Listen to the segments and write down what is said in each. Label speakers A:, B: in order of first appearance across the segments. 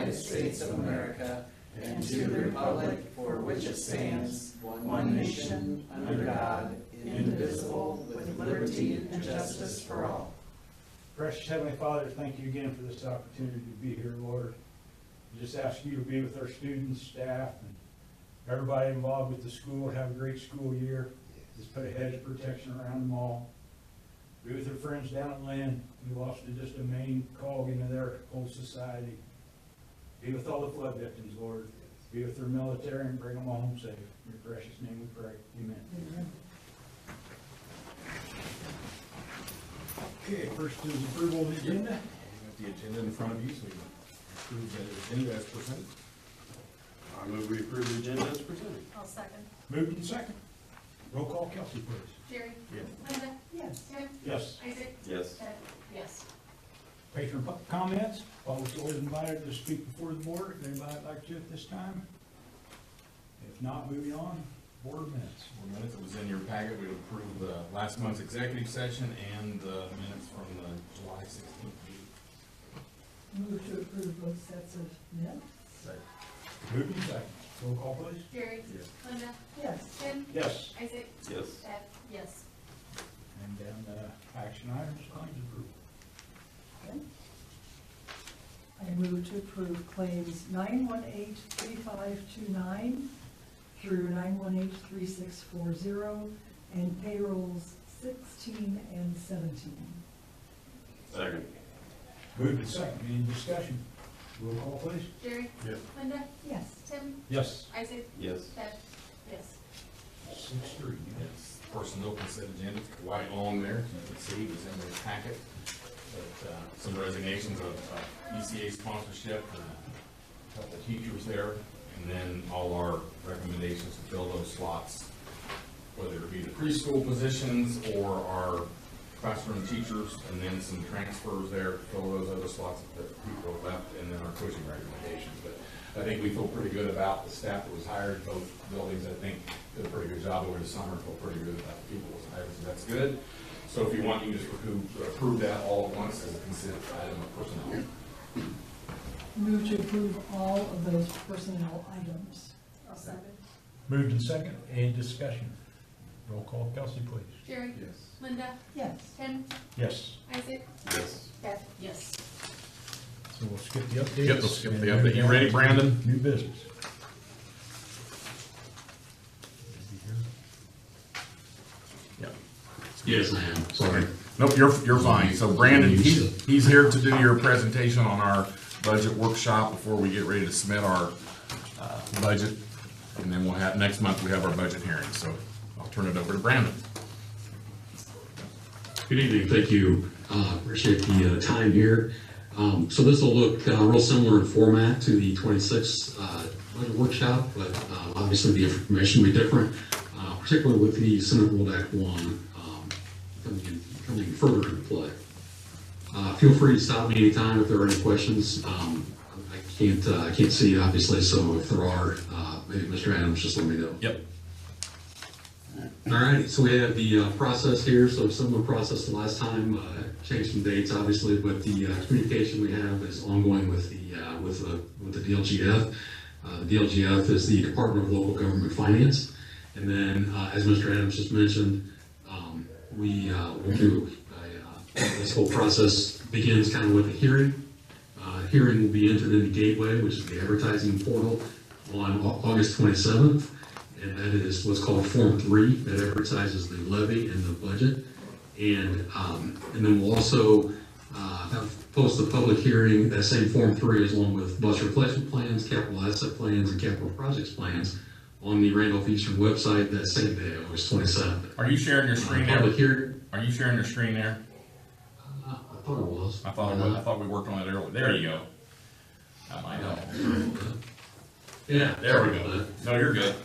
A: United States of America and to the republic for which it stands, one nation, under God, indivisible, with liberty and justice for all.
B: Precious Heavenly Father, thank you again for this opportunity to be here, Lord. We just ask you to be with our students, staff, and everybody involved with the school. Have a great school year. Just put a hedge of protection around them all. Be with their friends down at Lynn. We lost just a main cog into their whole society. Be with all the flood victims, Lord. Be with their military and bring them all home safe. In your precious name we pray. Amen.
C: Amen.
B: Okay, first is approval of the agenda.
D: You got the agenda in front of you, so you approve the agenda as presented.
E: I move we approve the agenda as presented.
C: I'll second.
B: Moved and second. Roll call, Kelsey, please.
F: Jerry?
D: Yes.
F: Linda?
C: Yes.
F: Tim?
B: Yes.
F: Isaac?
E: Yes.
F: Beth? Yes.
B: Patron comments. Public is always invited to speak before the board. If anybody would like to at this time? If not, moving on. Board minutes.
D: Board minutes, it was in your packet. We approved the last month's executive session and the minutes from the July 16th meeting.
C: Move to approve both sets of minutes.
B: Moved and second. Roll call, please.
F: Jerry?
D: Yes.
F: Linda?
C: Yes.
F: Tim?
B: Yes.
F: Isaac?
E: Yes.
F: Beth? Yes.
B: And then action items, claims approval.
C: Okay. I move to approve claims 9183529 through 9183640 and payrolls 16 and 17.
E: Second.
B: Moved and second. Any discussion? Roll call, please.
F: Jerry?
E: Yes.
F: Linda?
C: Yes.
F: Tim?
B: Yes.
F: Isaac?
E: Yes.
F: Beth? Yes.
B: 6-3.
D: Yes, personnel consent agenda, quite long there, as you can see, it was in the packet. But some resignations of ECA sponsorship and a couple of teachers there, and then all our recommendations to fill those slots, whether it be the preschool positions or our classroom teachers, and then some transfers there to fill those other slots that people have left, and then our coaching recommendations. But I think we feel pretty good about the staff that was hired, both buildings, I think, did a pretty good job over the summer, feel pretty good about the people that was hired, so that's good. So if you want, you can just approve that all at once as a consent item of personnel.
C: Move to approve all of those personnel items.
F: I'll second.
B: Moved and second. Any discussion? Roll call, Kelsey, please.
F: Jerry?
D: Yes.
F: Linda?
C: Yes.
F: Tim?
B: Yes.
F: Isaac?
E: Yes.
F: Beth? Yes.
B: So we'll skip the updates.
D: Yep, we'll skip the
B: and
D: update. You ready, Brandon?
B: New business.
D: Yep.
G: Yes, I am. Sorry.
D: Nope, you're fine. So Brandon, he's here to do your presentation on our budget workshop before we get ready to submit our budget. And then we'll have, next month, we have our budget hearing. So I'll turn it over to Brandon.
G: Good evening. Thank you. Appreciate the time here. So this will look real similar in format to the 26th budget workshop, but obviously the information will be different, particularly with the Senate World Act 1 coming further into play. Feel free to stop me anytime if there are any questions. I can't see it obviously, so if there are, maybe Mr. Adams, just let me know.
D: Yep.
G: All right, so we have the process here, so similar process to last time, changed some dates obviously, but the communication we have is ongoing with the DLGF. The DLGF is the Department of Local Government Finance, and then as Mr. Adams just mentioned, we will do this whole process begins kind of with a hearing. Hearing will be entered in the Gateway, which is the advertising portal, on August 27th. And that is what's called Form 3, that advertises the levy and the budget. And then we'll also post the public hearing, that same Form 3, along with bus replacement plans, capital asset plans, and capital projects plans on the Randolph Eastern website that same day, August 27th.
D: Are you sharing your screen there?
G: Public hearing.
D: Are you sharing your screen there?
G: I thought it was.
D: I thought it was. I thought we worked on it earlier. There you go. That might help.
G: Yeah,
D: There we
G: sorry about
D: go.
G: that.
D: No, you're good.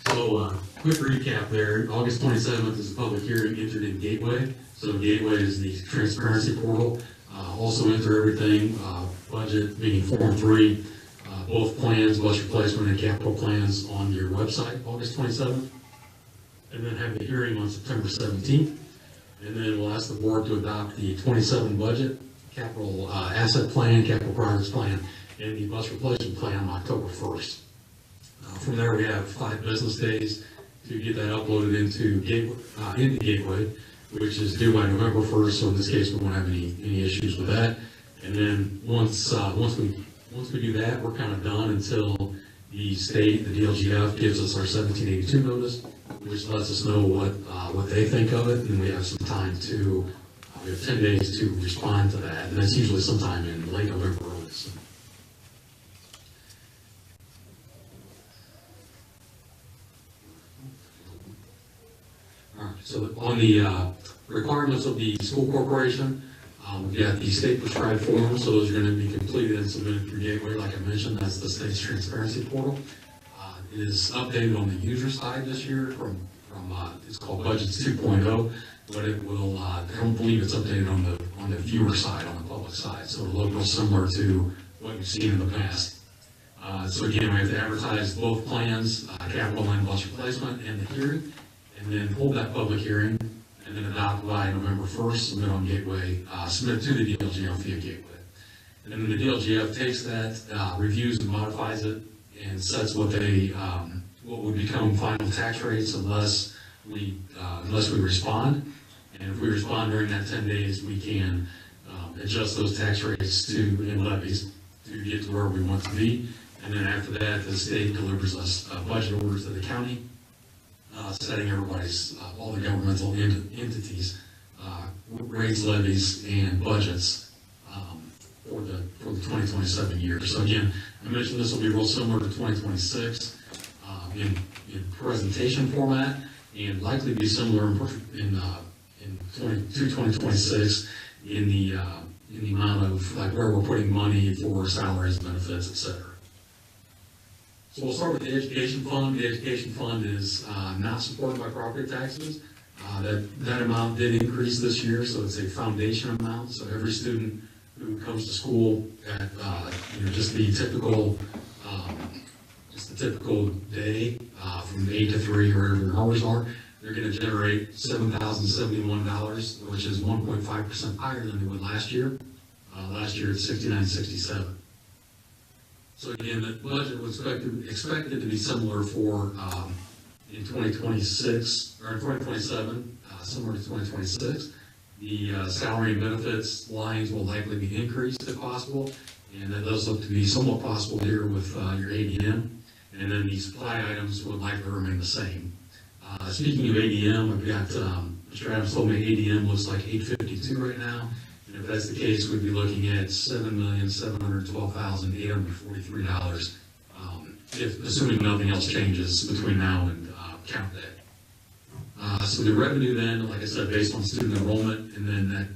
G: So, quick recap there. August 27th is a public hearing entered in Gateway. So Gateway is the transparency portal. Also enter everything, budget, meaning Form 3, both plans, bus replacement and capital plans on your website, August 27th. And then have the hearing on September 17th. And then we'll ask the board to adopt the 27 budget, capital asset plan, capital projects plan, and the bus replacement plan on October 1st. From there, we have 5 business days to get that uploaded into Gateway, which is due by November 1st, so in this case, we won't have any issues with that. And then once we do that, we're kind of done until the state, the DLGF, gives us our 1782 notice, which lets us know what they think of it, and we have some time to, we have 10 days to respond to that, and that's usually sometime in late November, early December. All right, so on the requirements of the school corporation, we've got the state prescribed forms, so those are going to be completed and submitted through Gateway, like I mentioned. That's the state's transparency portal. It is updated on the user side this year from it's called Budgets 2.0, but it will, I don't believe it's updated on the viewer side, on the public side, so it'll look real similar to what you've seen in the past. So again, we have to advertise both plans, capital and bus replacement, and the hearing, and then hold that public hearing, and then adopt by November 1st, submit on Gateway, submit to the DLGF via Gateway. And then the DLGF takes that, reviews and modifies it, and sets what would become final tax rates unless we respond. And if we respond during that 10 days, we can adjust those tax rates and levies to get to where we want to be. And then after that, the state delivers us budget orders to the county, setting everybody's, all the governmental entities, rates, levies, and budgets for the 2027 year. So again, I mentioned this will be real similar to 2026 in presentation format, and likely be similar in 2026 in the amount of like where we're putting money for salaries, benefits, etc. So we'll start with the education fund. The education fund is not supported by property taxes. That amount did increase this year, so it's a foundation amount. So every student who comes to school at just the typical day from 8 to 3 or whatever their hours are, they're going to generate $7,071, which is 1.5% higher than they would last year. Last year it's $6,967. So again, the budget was expected to be similar for in 2026 or in 2027, similar to 2026. The salary and benefits lines will likely be increased if possible, and that does look to be somewhat possible here with your ADM. And then the supply items would likely remain the same. Speaking of ADM, I've got Mr. Adams told me ADM looks like $852 right now, and if that's the case, we'd be looking at $7,712,843, assuming nothing else changes between now and count day. So the revenue then, like I said, based on student enrollment, and then that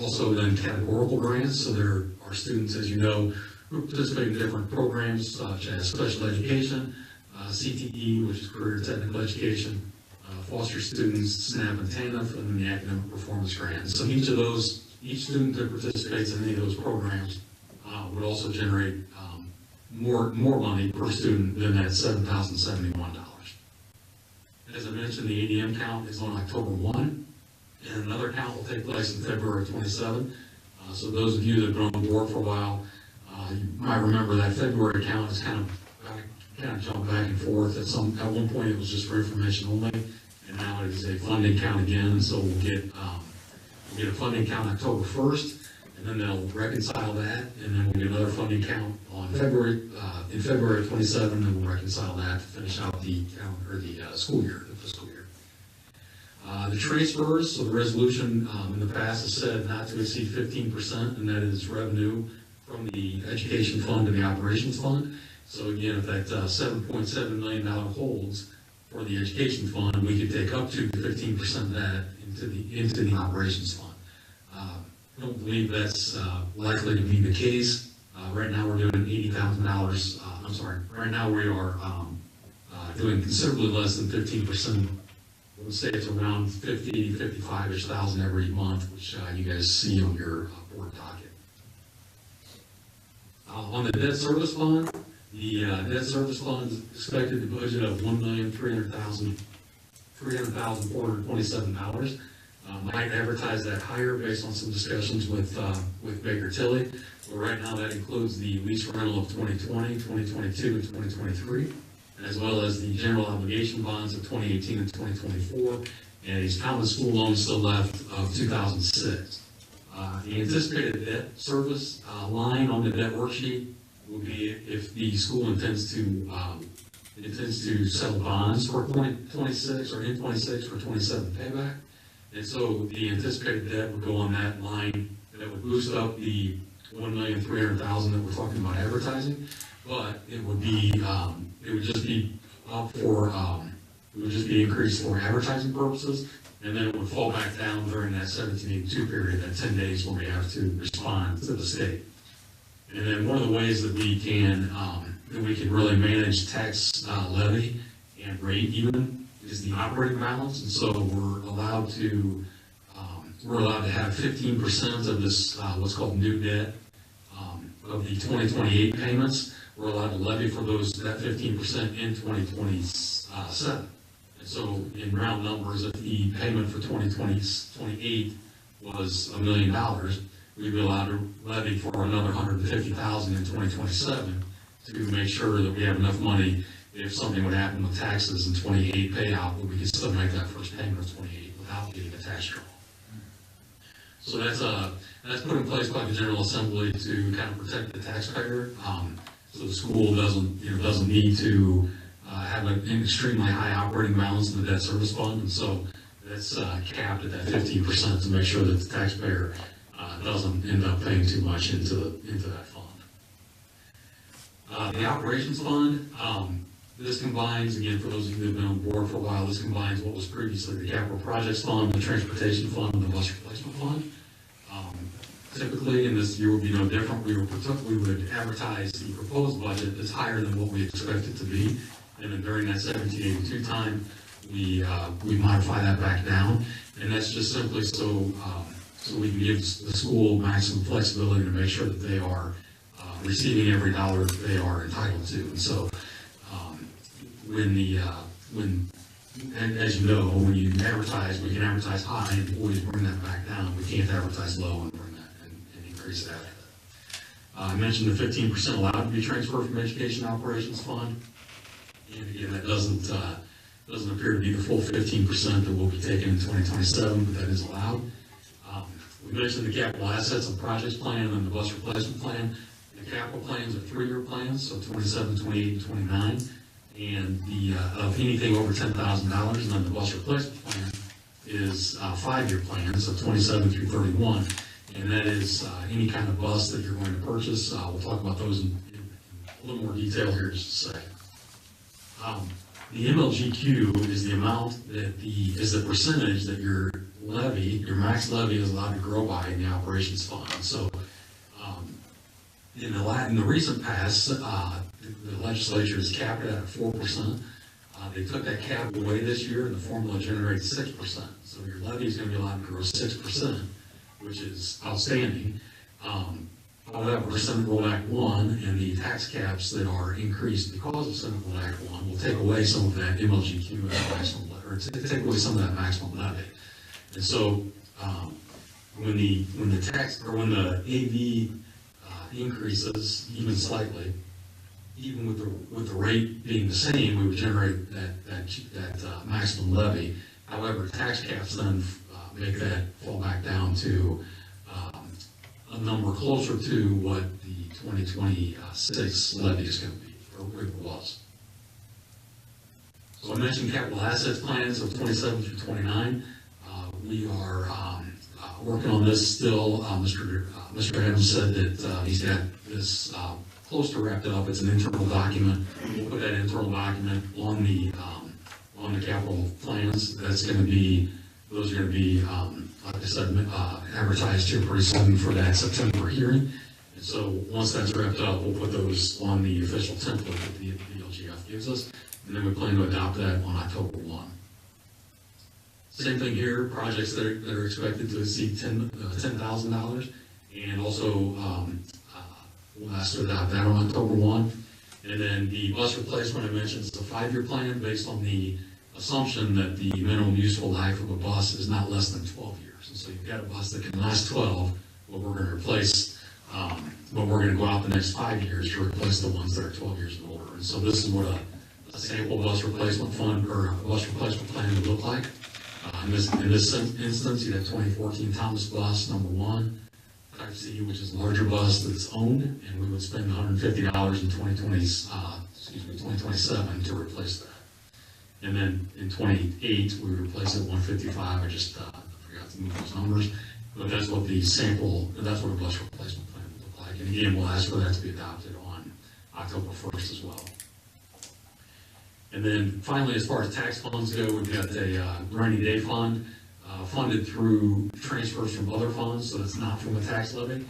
G: also then categorical grants. So there are students, as you know, who participate in different programs such as special education, CTE, which is career technical education, foster students, SNAP and TANF, and then the academic performance grant. So each student that participates in any of those programs would also generate more money per student than that $7,071. As I mentioned, the ADM count is on October 1, and another count will take place in February 27. So those of you that have been on board for a while, you might remember that February count is kind of jumped back and forth. At one point it was just for information only, and now it is a funding count again. So we'll get a funding count October 1st, and then they'll reconcile that, and then we'll get another funding count on February 27, and we'll reconcile that to finish out the calendar, the school year, the fiscal year. The transfers, so the resolution in the past has said not to exceed 15%, and that is revenue from the education fund to the operations fund. So again, if that $7.7 million holds for the education fund, we could take up to 15% of that into the operations fund. I don't believe that's likely to be the case. Right now we're doing $80,000. Right now we are doing considerably less than 15%. I would say it's around 55-ish thousand every month, which you guys see on your board docket. On the debt service fund, the debt service fund is expected to budget of $1,300,427. might advertise that higher based on some discussions with Baker Tilly. But right now, that includes the lease rental of 2020, 2022, and 2023, as well as the general obligation bonds of 2018 and 2024, and his common school loan still left of 2006. The anticipated debt service line on the debt worksheet will be if the school intends to settle bonds for 2026 or in 26 for 27 payback. And so the anticipated debt would go on that line, that would boost up the $1,300,000 that we're talking about advertising, but it would be, it would just be up for, it would just be increased for advertising purposes, and then it would fall back down during that 1782 period, that 10 days when we have to respond to the state. And then one of the ways that we can really manage tax levy and rate even is the operating balance, and so we're allowed to have 15% of this what's called new debt of the 2028 payments. We're allowed to levy for that 15% in 2027. And so in round numbers, if the payment for 2028 was $1 million, we'd be allowed to levy for another $150,000 in 2027 to make sure that we have enough money if something would happen with taxes in 28 payout, but we could still make that first payment of 28 without getting a tax draw. So that's put in place by the General Assembly to kind of protect the taxpayer. So the school doesn't need to have an extremely high operating balance in the debt service fund, and so that's capped at that 15% to make sure that the taxpayer doesn't end up paying too much into that fund. The operations fund, this combines, again, for those of you that have been on board for a while, this combines what was previously the capital projects fund, the transportation fund, and the bus replacement fund. Typically, and this year would be no different, we would advertise the proposed budget that's higher than what we expect it to be. And then during that 1782 time, we modify that back down. And that's just simply so we can give the school maximum flexibility to make sure that they are receiving every dollar that they are entitled to. And so and as you know, when you advertise, we can advertise high and always bring that back down. We can't advertise low and bring that and increase that. I mentioned the 15% allowed to be transferred from education operations fund. And again, that doesn't appear to be the full 15% that will be taken in 2027, but that is allowed. We mentioned the capital assets and projects plan and the bus replacement plan. The capital plans are 3-year plans, so 27, 28, and 29. And of anything over $10,000, and then the bus replacement plan is 5-year plan, so 27 through 31. And that is any kind of bus that you're going to purchase. We'll talk about those in a little more detail here in just a second. The MLGQ is the amount is the percentage that your max levy is allowed to grow by in the operations fund. So in the recent past, the legislature has capped it at 4%. They took that cap away this year, and the formula generates 6%. So your levy is going to be allowed to grow 6%, which is outstanding. However, Senate Rule Act 1 and the tax caps that are increased because of Senate Rule Act 1 will take away some of that MLGQ maximum, or take away some of that maximum levy. And so when the AV increases even slightly, even with the rate being the same, we would generate that maximum levy. However, tax caps then make that fall back down to a number closer to what the 2026 levy is going to be, or it was. So I mentioned capital assets plans of 27 through 29. We are working on this still. Mr. Adams said that he's got this close to wrapped up. It's an internal document. We'll put that internal document on the capital plans. Those are going to be, like I said, advertised here pretty soon for that September hearing. And so once that's wrapped up, we'll put those on the official template that the LGF gives us, and then we plan to adopt that on October 1. Same thing here, projects that are expected to exceed $10,000, and also we'll ask to adopt that on October 1. And then the bus replacement I mentioned is a 5-year plan based on the assumption that the minimum useful life of a bus is not less than 12 years. And so you've got a bus that can last 12, but we're going to replace, but we're going to go out the next 5 years to replace the ones that are 12 years and older. And so this is what a sample bus replacement fund or a bus replacement plan would look like. In this instance, you have 2014 Thomas bus, number 1, Type C, which is a larger bus that's owned, and we would spend $150 in 2027 to replace that. And then in 28, we replace it at 155. I just forgot to move those numbers, but that's what the sample, that's what a bus replacement plan would look like. And again, we'll ask for that to be adopted on October 1st as well. And then finally, as far as tax funds go, we've got a rainy day fund funded through transfers from other funds, so it's not from a tax levy,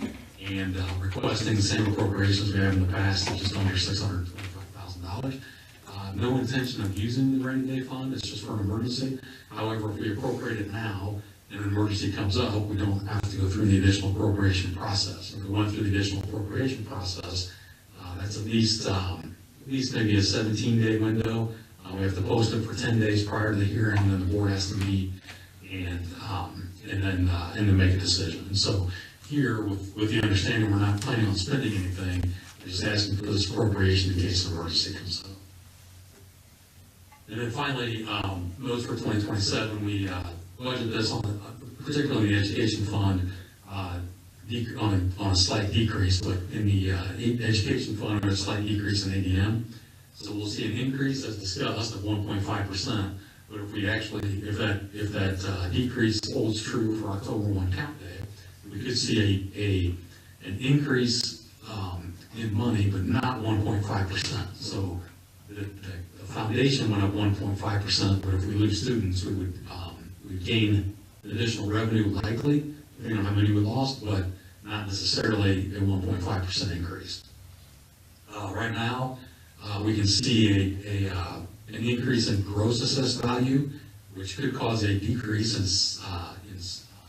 G: and requesting the same appropriations we have in the past, just under $625,000. No intention of using the rainy day fund, it's just for an emergency. However, if we appropriate it now and an emergency comes up, we don't have to go through the additional appropriation process. If we went through the additional appropriation process, that's at least maybe a 17-day window. We have to post it for 10 days prior to the hearing, and then the board has to meet and then make a decision. And so here, with the understanding we're not planning on spending anything, we're just asking for this appropriation in case an emergency comes up. And then finally, those for 2027, we budget this on, particularly the education fund, on a slight decrease, but in the education fund, there's a slight decrease in ADM. So we'll see an increase as discussed of 1.5%, but if we actually, if that decrease holds true for October 1 count day, we could see an increase in money, but not 1.5%. So the foundation went up 1.5%, but if we lose students, we would gain additional revenue likely, depending on how many we lost, but not necessarily a 1.5% increase. Right now, we can see an increase in gross assessed value, which could cause a decrease in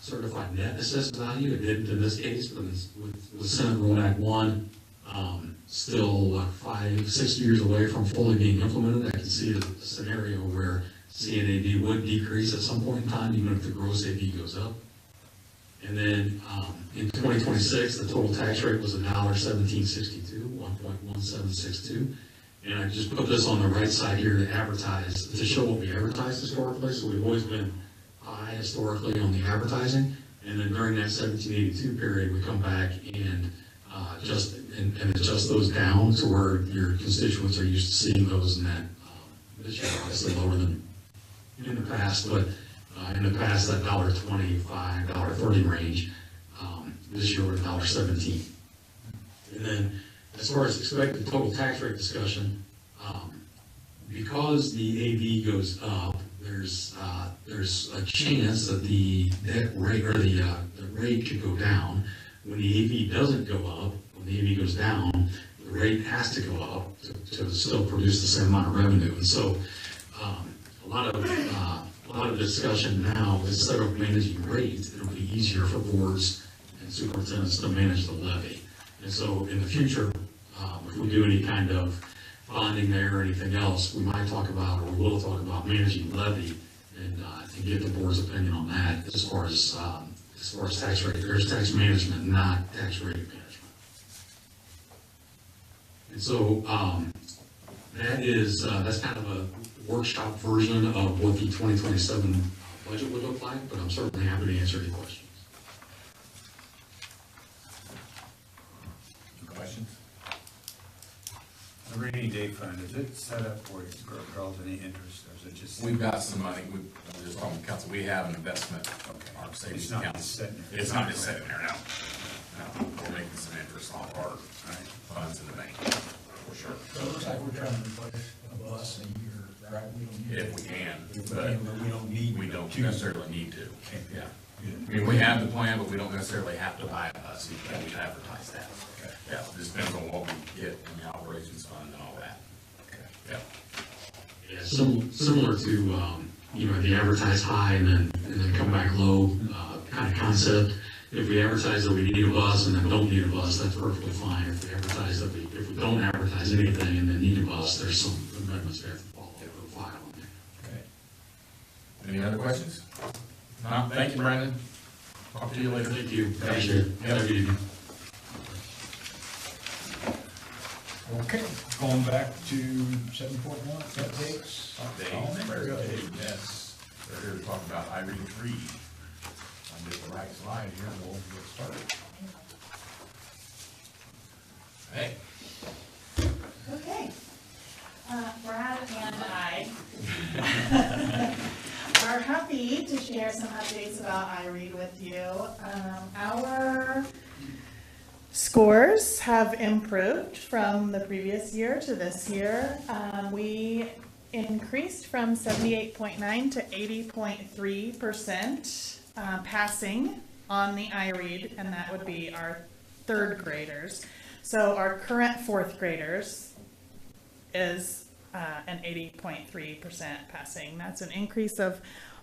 G: certified net assessed value. It didn't in this case, but with Senate Rule Act 1 still 5-6 years away from fully being implemented, I can see a scenario where CNAV would decrease at some point in time, even if the gross AV goes up. And then in 2026, the total tax rate was $1.1762, 1.1762. And I just put this on the right side here to advertise, to show what we advertised historically. So we've always been high historically on the advertising. And then during that 1782 period, we come back and adjust those down to where your constituents are used to seeing those, and that this year obviously lower than in the past, but in the past that $1.25, $1.30 range. This year we're at $1.17. And then as far as expected total tax rate discussion, because the AV goes up, there's a chance that the rate or the rate could go down. When the AV doesn't go up, when the AV goes down, the rate has to go up to still produce the same amount of revenue. And so a lot of discussion now, instead of managing rate, it'll be easier for boards and superintendents to manage the levy. And so in the future, if we do any kind of bonding there or anything else, we might talk about, or we will talk about managing levy and get the board's opinion on that as far as tax rate. There's tax management, not tax rate management. And so that's kind of a workshop version of what the 2027 budget would look like, but I'm certainly happy to answer any questions.
H: Questions? The rainy day fund, is it set up where it draws any interest, or is it just?
D: We've got some money, we just talking council, we have an investment, our savings
H: It's not
D: account.
H: just sitting there.
D: It's not just sitting there, no. No, we're making some interest on our funds in the bank, for sure.
I: So it looks like we're trying to replace a bus a year, right? We don't need
D: If we can,
I: but
D: but
I: we don't need.
D: we don't
I: to.
D: necessarily need to,
I: Okay.
D: yeah. I mean, we have the plan, but we don't necessarily have to buy a bus, we can advertise that.
I: Okay.
D: Yeah, it just depends on what we get in the operations fund and all that.
I: Okay.
D: Yeah.
G: Yeah, similar to the advertise high and then come back low kind of concept. If we advertise that we need a bus and then don't need a bus, that's perfectly fine. If we advertise that if we don't advertise anything and then need a bus, there's some amendments we have to follow or file on there.
I: Okay.
D: Any other questions? No, thank you, Brandon. Talk to you later.
G: Thank you.
D: Thank
G: Appreciate it.
D: Yep.
G: Have a good evening.
B: Okay, going back to 7.1, updates.
D: Very good. Yes, we're here to talk about IREAD 3. I'll get the right slide here and we'll get started. Hey.
J: Okay. Brad and I are happy to share some updates about iRead with you. Our scores have improved from the previous year to this year. We increased from 78.9 to 80.3% passing on the iRead, and that would be our third graders. So our current fourth graders is an 80.3% passing. That's an increase of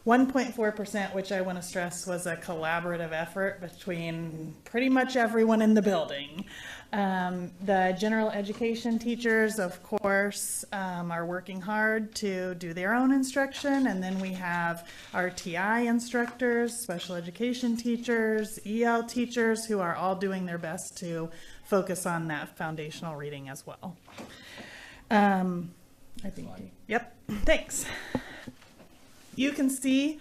J: 1.4%, which I want to stress was a collaborative effort between pretty much everyone in the building. The general education teachers, of course, are working hard to do their own instruction, and then we have our TI instructors, special education teachers, EL teachers, who are all doing their best to focus on that foundational reading as well. I think, yep, thanks. You can see,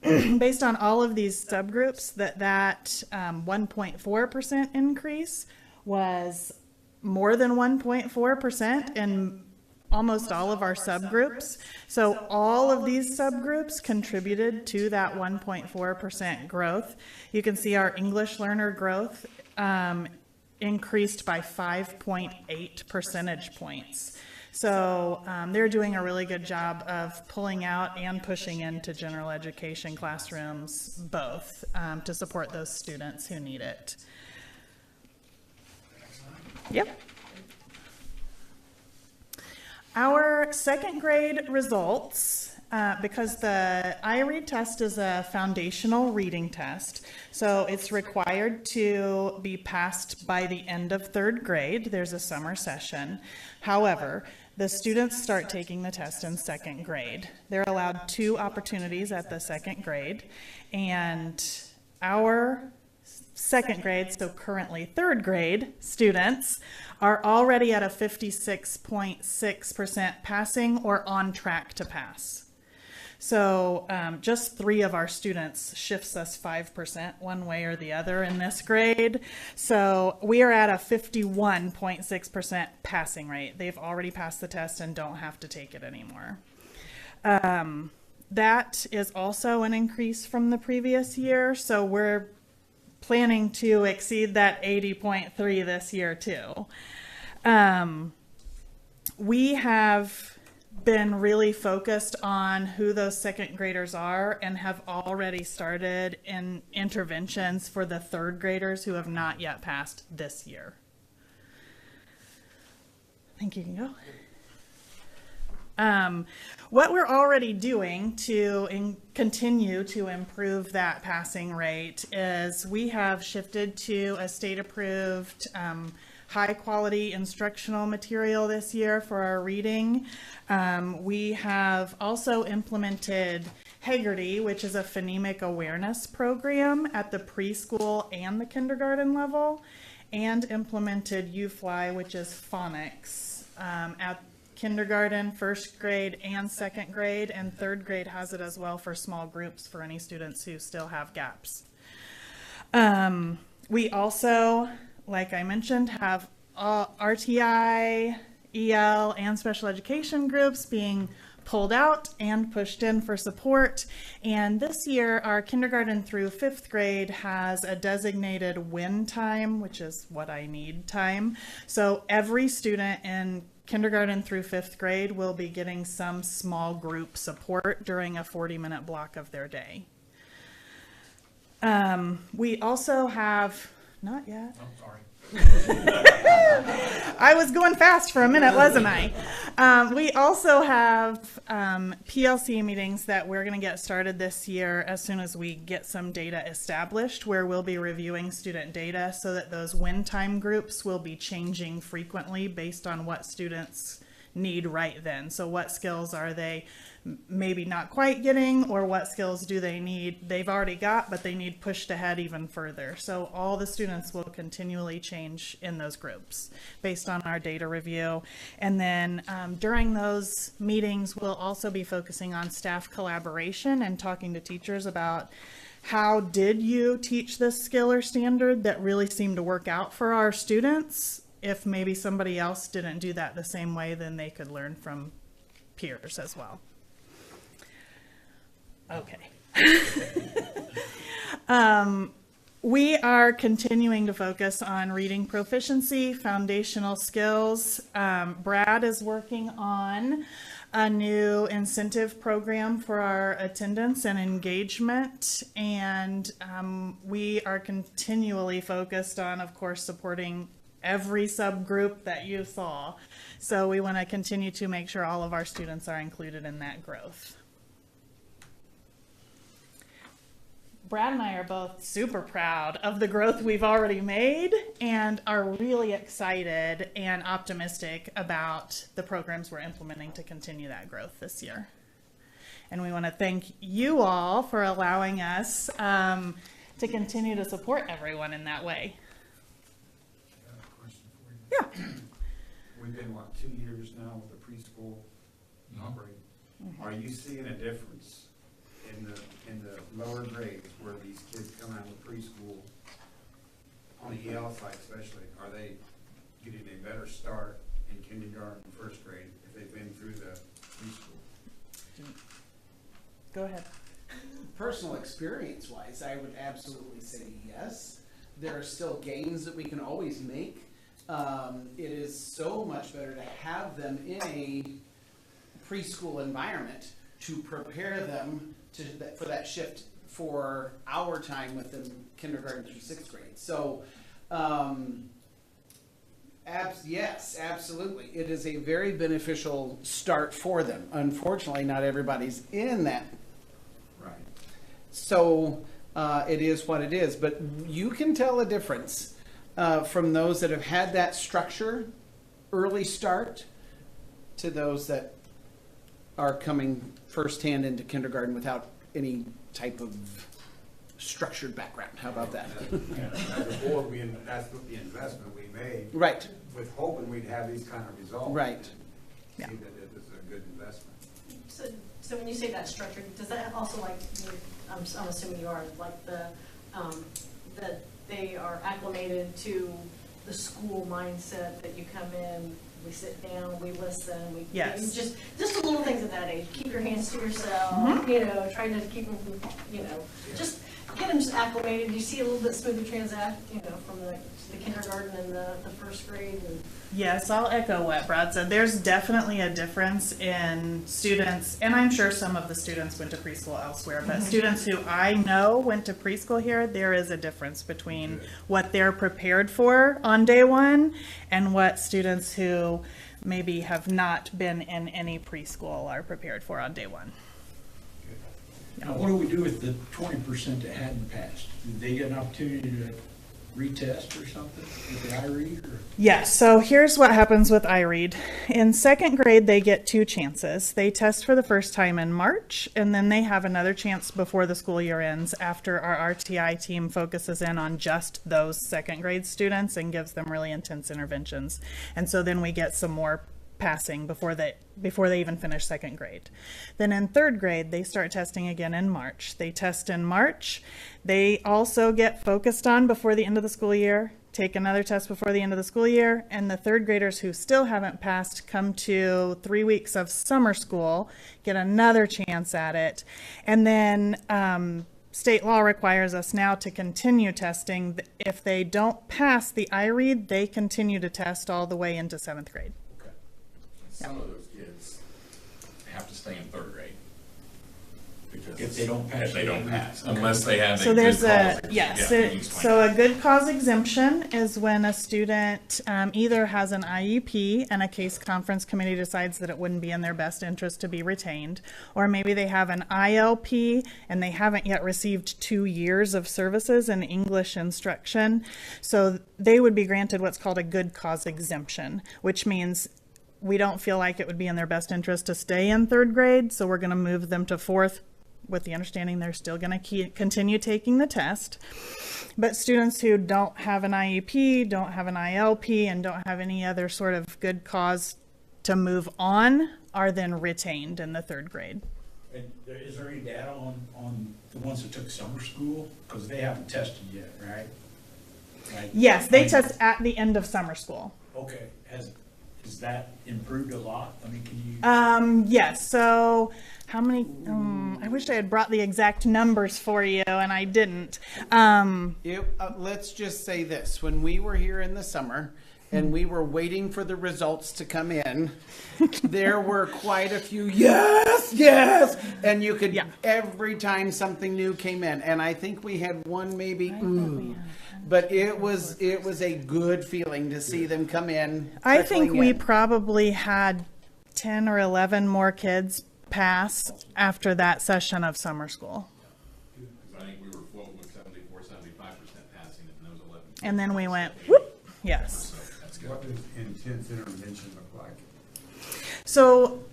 J: based on all of these subgroups, that 1.4% increase was more than 1.4% in almost all of our subgroups. So all of these subgroups contributed to that 1.4% growth. You can see our English learner growth increased by 5.8 percentage points. So they're doing a really good job of pulling out and pushing into general education classrooms both to support those students who need it. Yep. Our second grade results, because the iRead test is a foundational reading test, so it's required to be passed by the end of third grade. There's a summer session. However, the students start taking the test in second grade. They're allowed 2 opportunities at the second grade, and our second grade, so currently third grade students, are already at a 56.6% passing or on track to pass. So just 3 of our students shifts us 5% one way or the other in this grade. So we are at a 51.6% passing rate. They've already passed the test and don't have to take it anymore. That is also an increase from the previous year. So we're planning to exceed that 80.3 this year too. We have been really focused on who those second graders are and have already started in interventions for the third graders who have not yet passed this year. I think you can go. What we're already doing to continue to improve that passing rate is we have shifted to a state-approved high quality instructional material this year for our reading. We have also implemented Haggerty, which is a phonemic awareness program at the preschool and the kindergarten level, and implemented UFly, which is phonics at kindergarten, first grade, and second grade, and third grade has it as well for small groups for any students who still have gaps. We also, like I mentioned, have RTI, EL, and special education groups being pulled out and pushed in for support. And this year, our kindergarten through 5th grade has a designated win time, which is what I need time. So every student in kindergarten through 5th grade will be getting some small group support during a 40-minute block of their day. We also have, not yet.
D: I'm sorry.
J: I was going fast for a minute, wasn't I? We also have PLC meetings that we're going to get started this year as soon as we get some data established, where we'll be reviewing student data so that those win time groups will be changing frequently based on what students need right then. So what skills are they maybe not quite getting, or what skills do they need they've already got but they need pushed ahead even further. So all the students will continually change in those groups based on our data review. And then during those meetings we'll also be focusing on staff collaboration and talking to teachers about how did you teach this skill or standard that really seemed to work out for our students. If maybe somebody else didn't do that the same way, then they could learn from peers as well. Okay. We are continuing to focus on reading proficiency, foundational skills. Brad is working on a new incentive program for our attendance and engagement, and we are continually focused on, of course, supporting every subgroup that you saw. So we want to continue to make sure all of our students are included in that growth. Brad and I are both super proud of the growth we've already made and are really excited and optimistic about the programs we're implementing to continue that growth this year. And we want to thank you all for allowing us to continue to support everyone in that way.
H: I got a question for you.
J: Yeah.
H: We've been, 2 years now with the preschool operating. Are you seeing a difference in the lower grades where these kids come out of preschool, on the EL side especially? Are they getting a better start in kindergarten and first grade if they've been through the preschool?
J: Go ahead.
A: Personal experience wise, I would absolutely say yes. There are still gains that we can always make. It is so much better to have them in a preschool environment to prepare them for that shift for our time within kindergarten through 6th grade. So, yes, absolutely. It is a very beneficial start for them. Unfortunately, not everybody's in that.
H: Right.
A: So, it is what it is. But you can tell a difference from those that have had that structure, early start, to those that are coming firsthand into kindergarten without any type of structured background. How about that?
H: As a board, that's what the investment we made.
A: Right.
H: With hoping we'd have these kind of results.
A: Right.
H: See
J: Yeah.
H: that it is a good investment.
F: So when you say that structure, does that also like, I'm assuming you are, like that they are acclimated to the school mindset, that you come in, we sit down, we listen, we
J: Yes.
F: just the little things at that age. Keep your hands to yourself, try to keep them, just get them acclimated. You see a little bit smoother transact, from the kindergarten and the first grade. And
J: Yes, I'll echo what Brad said. There's definitely a difference in students, and I'm sure some of the students went to preschool elsewhere, but students who I know went to preschool here, there is a difference between what they're prepared for on day one and what students who maybe have not been in any preschool are prepared for on day one.
I: Now, what do we do with the 20% that hadn't passed? Did they get an opportunity to retest or something with the iRead? Or?
J: Yes, so here's what happens with iRead. In 2nd grade, they get 2 chances. They test for the first time in March, and then they have another chance before the school year ends after our RTI team focuses in on just those 2nd grade students and gives them really intense interventions. And so then we get some more passing before they even finish 2nd grade. Then in 3rd grade, they start testing again in March. They test in March. They also get focused on before the end of the school year, take another test before the end of the school year, and the 3rd graders who still haven't passed come to 3 weeks of summer school, get another chance at it. And then state law requires us now to continue testing. If they don't pass the iRead, they continue to test all the way into 7th grade.
D: Some of those kids have to stay in 3rd grade. Because
I: If they don't pass.
D: If they don't pass, unless they have a
J: So
D: good
J: there's
D: cause.
J: so a good cause exemption is when a student either has an IEP and a case conference committee decides that it wouldn't be in their best interest to be retained, or maybe they have an ILP and they haven't yet received 2 years of services in English instruction. So they would be granted what's called a good cause exemption, which means we don't feel like it would be in their best interest to stay in third grade, so we're going to move them to fourth with the understanding they're still going to continue taking the test. But students who don't have an IEP, don't have an ILP, and don't have any other sort of good cause to move on are then retained in the third grade.
I: And is there any data on the ones that took summer school? Because they haven't tested yet, right? Like,
J: Yes, they test at the end of summer school.
I: Okay, has that improved a lot? I mean, can you?
J: Yes, so how many, I wish I had brought the exact numbers for you, and I didn't.
A: Let's just say this, when we were here in the summer and we were waiting for the results to come in, there were quite a few yes, and you could, every time something new came in, and I think we had one maybe, but it was a good feeling to see them come in.
J: I think we
A: in.
J: probably had 10 or 11 more kids pass after that session of summer school.
D: I think we were floating with 74, 75% passing in those 11.
J: And then we went, whoop, yes.
H: What does intense intervention look like?
J: So,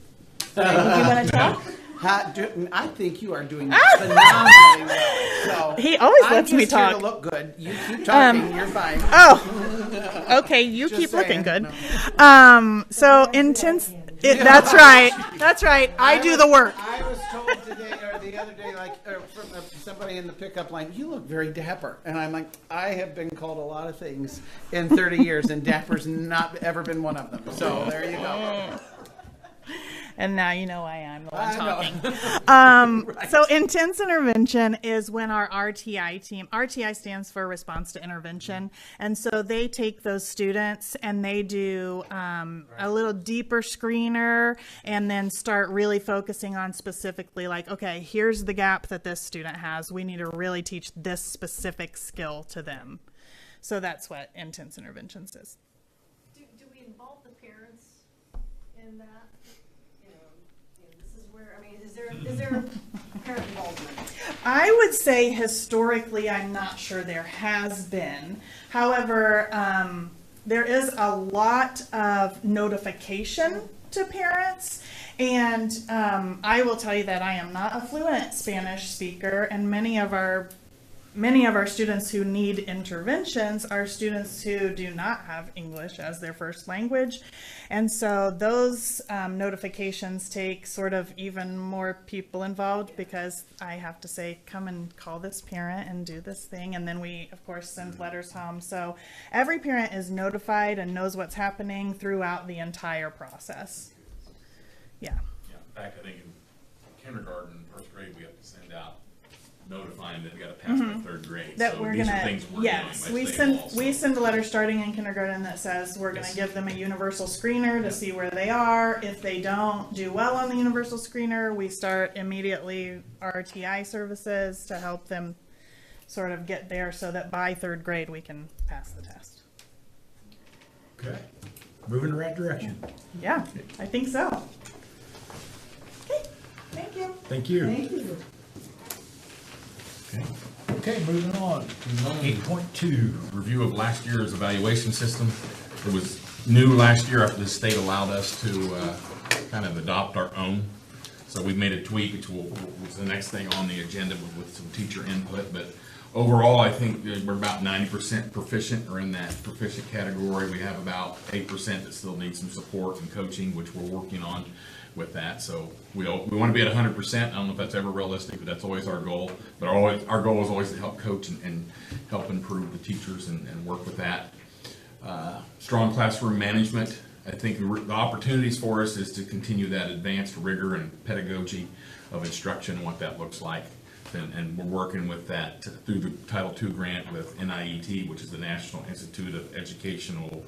J: you want to talk?
A: I think you are doing phenomenally well. So
J: He always lets me
A: I'm just here
J: talk.
A: to look good. You keep talking, you're fine.
J: Oh, okay, you
A: Just
J: keep looking
A: saying,
J: good.
A: no.
J: So intense, that's right, I do the work.
A: I was told today, or the other day, from somebody in the pickup line, you look very dapper. And I'm like, I have been called a lot of things in 30 years, and dapper's not ever been one of them. So there you go.
J: And now you know why I'm the one
A: I
J: talking.
A: Right.
J: So intense intervention is when our RTI team, RTI stands for response to intervention. And so they take those students and they do a little deeper screener and then start really focusing on specifically like, okay, here's the gap that this student has. We need to really teach this specific skill to them. So that's what intense interventions is.
F: Do we involve the parents in that? This is where, I mean, is there parent involvement?
J: I would say historically, I'm not sure there has been. However, there is a lot of notification to parents. And I will tell you that I am not a fluent Spanish speaker, and many of our students who need interventions are students who do not have English as their first language. And so those notifications take sort of even more people involved, because I have to say, come and call this parent and do this thing. And then we, of course, send letters home. So every parent is notified and knows what's happening throughout the entire process. Yeah.
D: Yeah, in fact, I think in kindergarten, first grade, we have to send out notifying that they got to pass by third grade.
J: That
D: so
J: we're
D: these
J: gonna,
D: are things we're
J: yes,
D: doing.
J: we
D: by
J: send
D: state law,
J: we
D: so-
J: send a letter starting in kindergarten that says we're gonna
D: Yes.
J: give them a universal screener to see where they are. If they don't do well on the universal screener, we start immediately RTI services to help them sort of get there so that by third grade we can pass the test.
B: Okay, moving in the right direction.
J: Yeah, I think so. Okay, thank you.
B: Thank you.
C: Thank you.
B: Okay, moving on. 8.2.
D: Review of last year's evaluation system. It was new last year after the state allowed us to kind of adopt our own. So we made a tweak, which was the next thing on the agenda with some teacher input. But overall, I think we're about 90% proficient, or in that proficient category. We have about 8% that still need some support and coaching, which we're working on with that. So we want to be at 100%. I don't know if that's ever realistic, but that's always our goal. But our goal is always to help coach and help improve the teachers and work with that. Strong classroom management. I think the opportunities for us is to continue that advanced rigor and pedagogy of instruction and what that looks like. And we're working with that through the Title II grant with NIET, which is the National Institute of Educational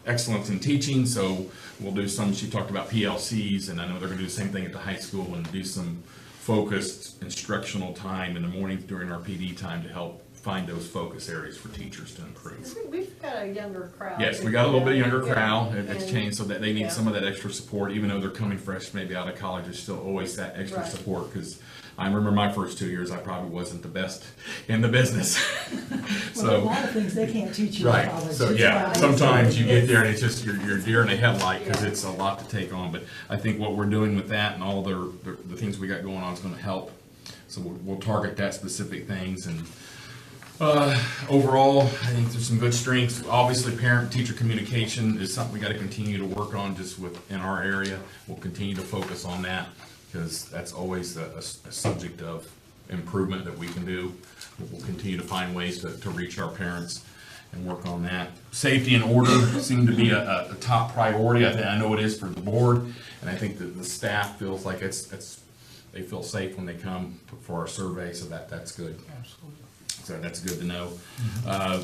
D: Excellence in Teaching. So we'll do some, she talked about PLCs, and I know they're going to do the same thing at the high school and do some focused instructional time in the mornings during our PD time to help find those focus areas for teachers to improve.
F: We've got a younger crowd.
D: Yes, we got a little bit younger
F: Yeah.
D: crowd, it's
F: And-
D: changed, so that they need
F: yeah.
D: some of that extra support, even though they're coming fresh, maybe out of college, there's still always that extra
F: Right.
D: support, because I remember my first 2 years, I probably wasn't the best in the business.
C: Well, a
D: So,
C: lot of things they can't teach you in
D: right,
C: college.
D: so
C: It's
D: yeah,
C: not-
D: sometimes you get there and it's just, you're deer in the headlight, because
F: Yeah.
D: it's a lot to take on, but I think what we're doing with that and all the things we got going on is gonna help. So we'll target that specific things, and overall, I think there's some good strengths. Obviously, parent-teacher communication is something we gotta continue to work on just in our area. We'll continue to focus on that, because that's always a subject of improvement that we can do. We'll continue to find ways to reach our parents and work on that. Safety and order seem to be a top priority. I know it is for the board, and I think that the staff feels like they feel safe when they come for our survey, so that's good.
B: Absolutely.
D: So that's good to know.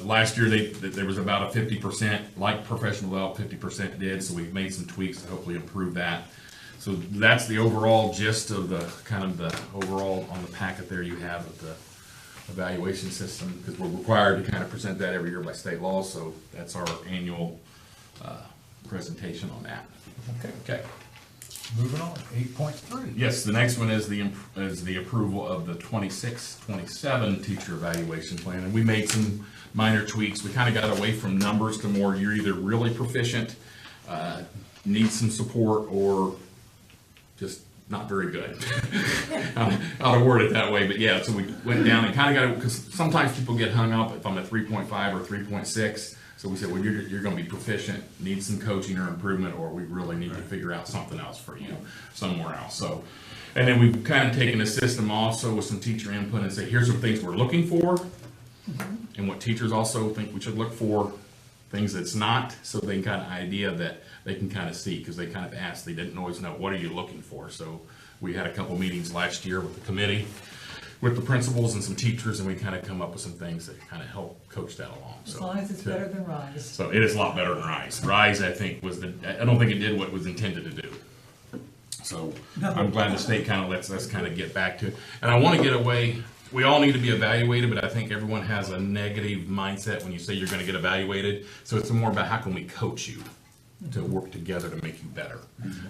D: Last year, there was about a 50%, like professional development, 50% did, so we've made some tweaks to hopefully improve that. So that's the overall gist of the overall on the packet there you have of the evaluation system, because we're required to kind of present that every year by state law, so that's our annual presentation on that. Okay.
B: Moving on, 8.3.
D: Yes, the next one is the approval of the 26-27 teacher evaluation plan, and we made some minor tweaks. We kind of got away from numbers to more, you're either really proficient, need some support, or just not very good. I'll word it that way, but yeah, so we went down and kind of got it, because sometimes people get hung up if I'm at 3.5 or 3.6. So we said, well, you're gonna be proficient, need some coaching or improvement, or we really need to figure out something else for you somewhere else. So, and then we've kind of taken the system also with some teacher input and say, here's the things we're looking for, and what teachers also think we should look for, things that's not, so they can kind of idea that they can kind of see, because they kind of asked, they didn't always know, what are you looking for? So we had a couple meetings last year with the committee, with the principals and some teachers, and we kind of come up with some things that kind of help coach that along.
C: As
D: So
C: long as it's better than RISE.
D: So it is a lot better than RISE. RISE, I think, I don't think it did what it was intended to do. So I'm glad the state kind of lets us kind of get back to it. And I want to get away, we all need to be evaluated, but I think everyone has a negative mindset when you say you're going to get evaluated. So it's more about how can we coach you to work together to make you better.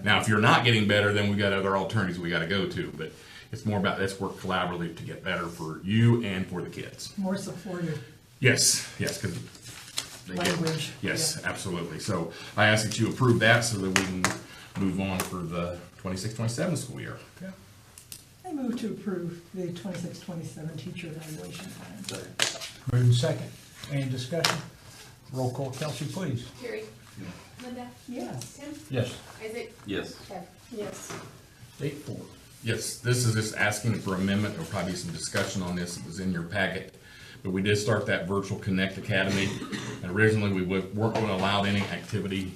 D: Now, if you're not getting better, then we've got other alternatives we got to go to, but it's more about let's work collaboratively to get better for you and for the kids.
C: More supportive
D: Yes, because
C: language.
D: yes, absolutely. So I ask that you approve that so that we can move on for the 26-27 school year.
B: Okay.
C: I move to approve the 26-27 teacher evaluation plan.
B: Moving second. Any discussion? Roll call, Kelsey, please.
K: Gary? Linda?
C: Yes.
K: Tim?
B: Yes.
K: Isaac?
E: Yes.
K: Kev?
F: Yes.
B: 8.4.
D: Yes, this is just asking for amendment. There'll probably be some discussion on this. It was in your packet. But we did start that Virtual Connect Academy. And originally, we weren't going to allow any activity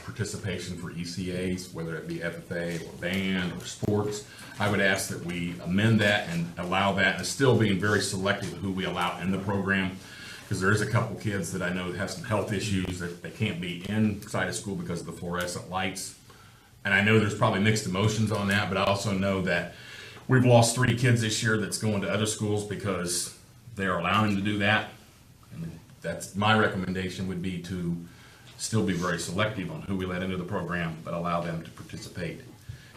D: participation for ECAs, whether it be FFA or band or sports. I would ask that we amend that and allow that, and still being very selective of who we allow in the program. Because there is a couple kids that I know have some health issues that they can't be inside of school because of the fluorescent lights. And I know there's probably mixed emotions on that, but I also know that we've lost 3 kids this year that's going to other schools because they're allowing them to do that. And that's my recommendation would be to still be very selective on who we let into the program, but allow them to participate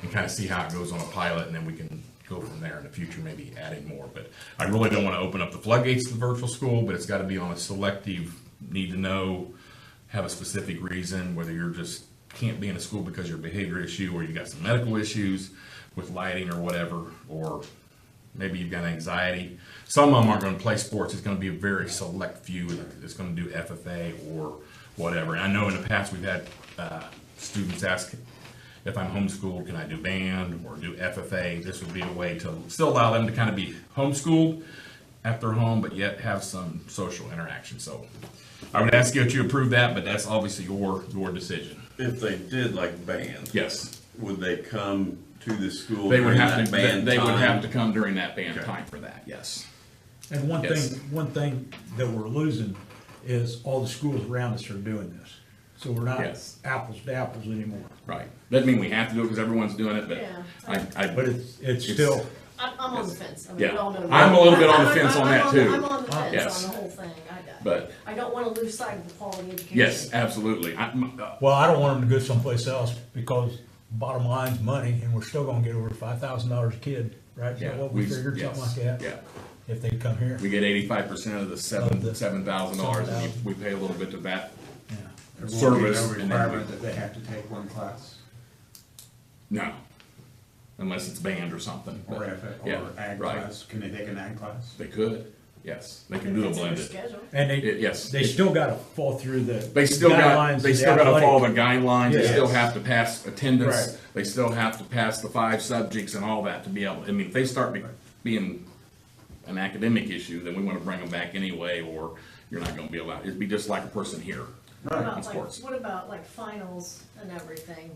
D: and kind of see how it goes on a pilot, and then we can go from there in the future, maybe adding more. But I really don't want to open up the floodgates to the virtual school, but it's got to be on a selective, need to know, have a specific reason, whether you're just can't be in a school because of your behavior issue, or you got some medical issues with lighting or whatever, or maybe you've got anxiety. Some of them aren't going to play sports. It's going to be a very select few that's going to do FFA or whatever. And I know in the past we've had students ask, if I'm homeschooled, can I do band or do FFA? This would be a way to still allow them to kind of be homeschooled at their home, but yet have some social interaction. So I would ask you to approve that, but that's obviously your decision.
E: If they did like band,
D: Yes.
E: would they come to the school
D: They would
E: during
D: have
E: that
D: to,
E: band
D: they would
E: time?
D: have to come during that band
E: Okay.
D: time for that, yes.
B: And one
D: Yes.
B: thing that we're losing is all the schools around us are doing this. So we're not
D: Yes.
B: apples to apples anymore.
D: Right. Doesn't mean we have to do it because everyone's doing it, but
F: Yeah.
D: I
B: But it's still,
F: I'm on the fence. I mean,
D: Yeah.
F: we all know
D: I'm a little bit on the fence on that,
F: I'm
D: too.
F: I'm on the fence
D: Yes.
F: on the whole thing.
D: But,
F: I don't wanna lose sight of the quality education.
D: yes, absolutely.
B: Well, I don't want them to go someplace else because bottom line's money and we're still gonna get over $5,000 a kid, right? Is that
D: Yeah,
B: what we
D: we-
B: figured, something like
D: yes,
B: that?
D: yeah.
B: If they come here?
D: We get 85% of the
B: Of the
D: $7,000, and
B: $7,000.
D: we pay a little bit to that.
B: Yeah.
H: There won't be
D: Service,
H: no
D: and then
H: requirement that they have to take one class,
D: No, unless it's banned or something.
H: or
D: But,
H: if,
D: yeah,
H: or ag
D: right.
H: class, can they take an ag class?
D: They could, yes, they
F: If
D: can do a
F: it's in their
D: blended.
F: schedule.
B: And
D: Yes.
B: they still gotta fall through the
D: They still got,
B: guidelines
D: they
B: of the
D: still gotta follow the
B: athletic.
D: guidelines, they
B: Yes.
D: still have to pass attendance,
B: Right.
D: they still have to pass the 5 subjects and all that to be able, I mean, if they start being an academic issue, then we wanna bring them back anyway, or you're not gonna be allowed, it'd be just like a person here.
F: What
D: in
F: about
D: sports.
F: what about like finals and everything?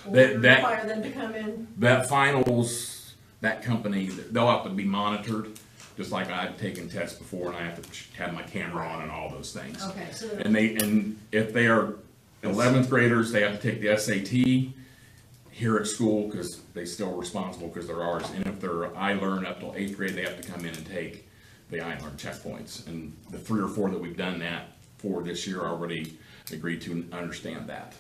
F: Will
D: That-
F: we
D: that-
F: require them to come in?
D: That finals, that company, they'll have to be monitored, just like I've taken tests before and I have to have my camera on and all those things.
F: Okay, so
D: And if they are 11th graders, they have to take the SAT here at school, because they still responsible, because they're ours. And if they're I-Learn up till 8th grade, they have to come in and take the I-Learn checkpoints. And the 3 or 4 that we've done that for this year already agreed to understand that.